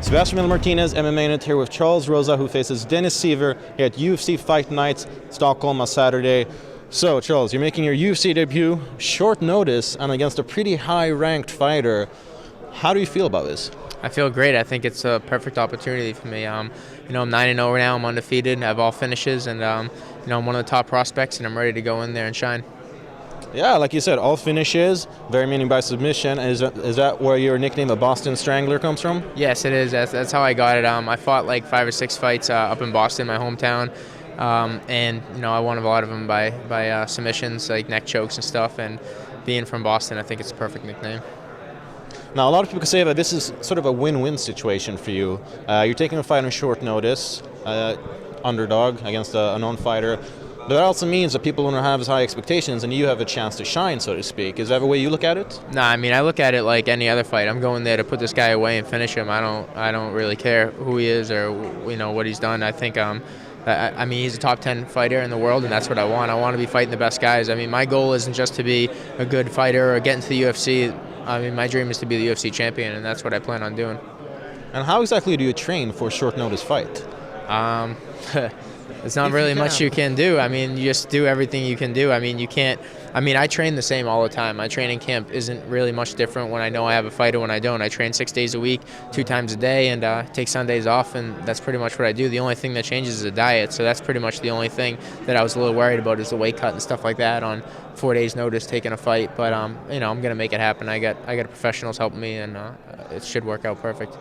Sebastian Miller-Martinez, MMA Unit, here with Charles Rosa, who faces Dennis Seaver here at UFC Fight Night, Stockholm on Saturday. So, Charles, you're making your UFC debut, short notice, and against a pretty high-ranked fighter. How do you feel about this? I feel great. I think it's a perfect opportunity for me. I'm 9-0 now. I'm undefeated. I have all finishes, and I'm one of the top prospects, and I'm ready to go in there and shine. Yeah, like you said, all finishes, very meaning by submission. Is that where your nickname, the Boston Strangler, comes from? Yes, it is. That's how I got it. I fought like 5 or 6 fights up in Boston, my hometown, and I won a lot of them by submissions, like neck chokes and stuff. And being from Boston, I think it's a perfect nickname. Now, a lot of people say that this is sort of a win-win situation for you. You're taking a fight on short notice, underdog against a known fighter. But that also means that people don't have as high expectations, and you have a chance to shine, so to speak. Is that the way you look at it? Nah, I look at it like any other fight. I'm going there to put this guy away and finish him. I don't really care who he is or what he's done. I think he's a top 10 fighter in the world, and that's what I want. I want to be fighting the best guys. My goal isn't just to be a good fighter or get into the UFC. My dream is to be the UFC champion, and that's what I plan on doing. And how exactly do you train for a short notice fight? There's not really much you can do. You just do everything you can do. You can't. I train the same all the time. My training camp isn't really much different when I know I have a fight or when I don't. I train 6 days a week, 2 times a day, and take Sundays off, and that's pretty much what I do. The only thing that changes is the diet, so that's pretty much the only thing that I was a little worried about is the weight cut and stuff like that on 4 days' notice taking a fight. But I'm gonna make it happen. I got professionals helping me, and it should work out perfect.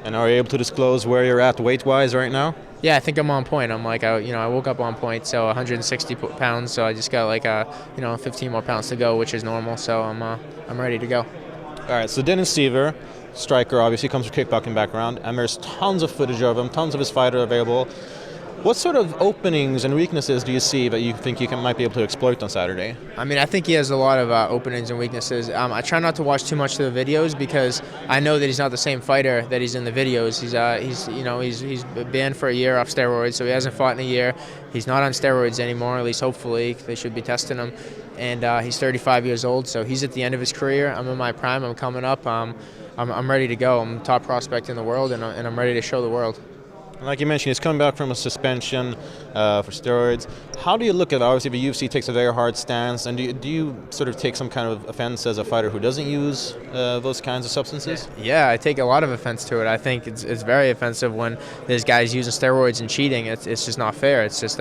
And are you able to disclose where you're at weight-wise right now? Yeah, I think I'm on point. I woke up on point, so 160 pounds. So I just got 15 more pounds to go, which is normal. So I'm ready to go. All right. So Dennis Seaver, striker, obviously comes from kickboxing background, and there's tons of footage of him, tons of his fighter available. What sort of openings and weaknesses do you see that you think might be able to exploit on Saturday? I think he has a lot of openings and weaknesses. I try not to watch too much of the videos because I know that he's not the same fighter that he's in the videos. He's banned for a year off steroids, so he hasn't fought in a year. He's not on steroids anymore, at least hopefully. They should be testing him. And he's 35 years old, so he's at the end of his career. I'm in my prime. I'm coming up. I'm ready to go. I'm the top prospect in the world, and I'm ready to show the world. Like you mentioned, he's coming back from a suspension for steroids. How do you look at it? Obviously, the UFC takes a very hard stance, and do you sort of take some kind of offense as a fighter who doesn't use those kinds of substances? Yeah, I take a lot of offense to it. I think it's very offensive when there's guys using steroids and cheating. It's just not fair. It's just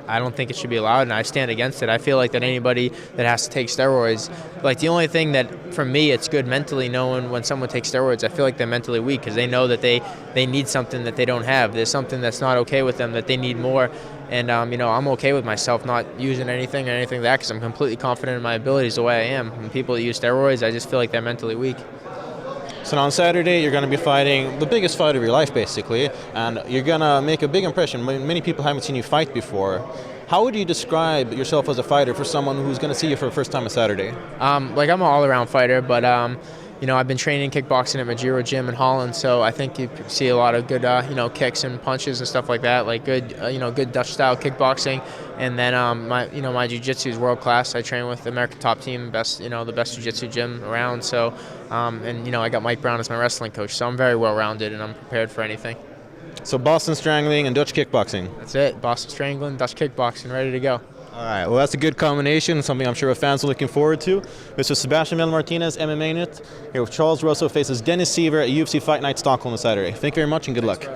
I don't think it should be allowed, and I stand against it. I feel like that anybody that has to take steroids, the only thing that, for me, it's good mentally knowing when someone takes steroids, I feel like they're mentally weak because they know that they need something that they don't have. There's something that's not okay with them that they need more. And, I'm okay with myself not using anything like that because I'm completely confident in my abilities the way I am. And people that use steroids, I just feel like they're mentally weak. So on Saturday, you're going to be fighting the biggest fight of your life, basically, and you're going to make a big impression. Many people haven't seen you fight before. How would you describe yourself as a fighter for someone who's going to see you for the first time on Saturday? I'm an all-around fighter, but I've been training kickboxing at Majiro Gym in Holland, so I think you see a lot of good, kicks and punches and stuff like that, good Dutch-style kickboxing. And then my jiu-jitsu is world class. I train with the American Top Team, the best jiu-jitsu gym around. So, I got Mike Brown as my wrestling coach, so I'm very well-rounded and I'm prepared for anything. So Boston Strangling and Dutch kickboxing. That's it. Boston Strangling, Dutch kickboxing, ready to go. All right, well, that's a good combination, something I'm sure fans are looking forward to. This is Sebastian Miller-Martinez, MMA Unit, here with Charles Rosa, faces Dennis Seaver at UFC Fight Night Stockholm on Saturday. Thank you very much and good luck.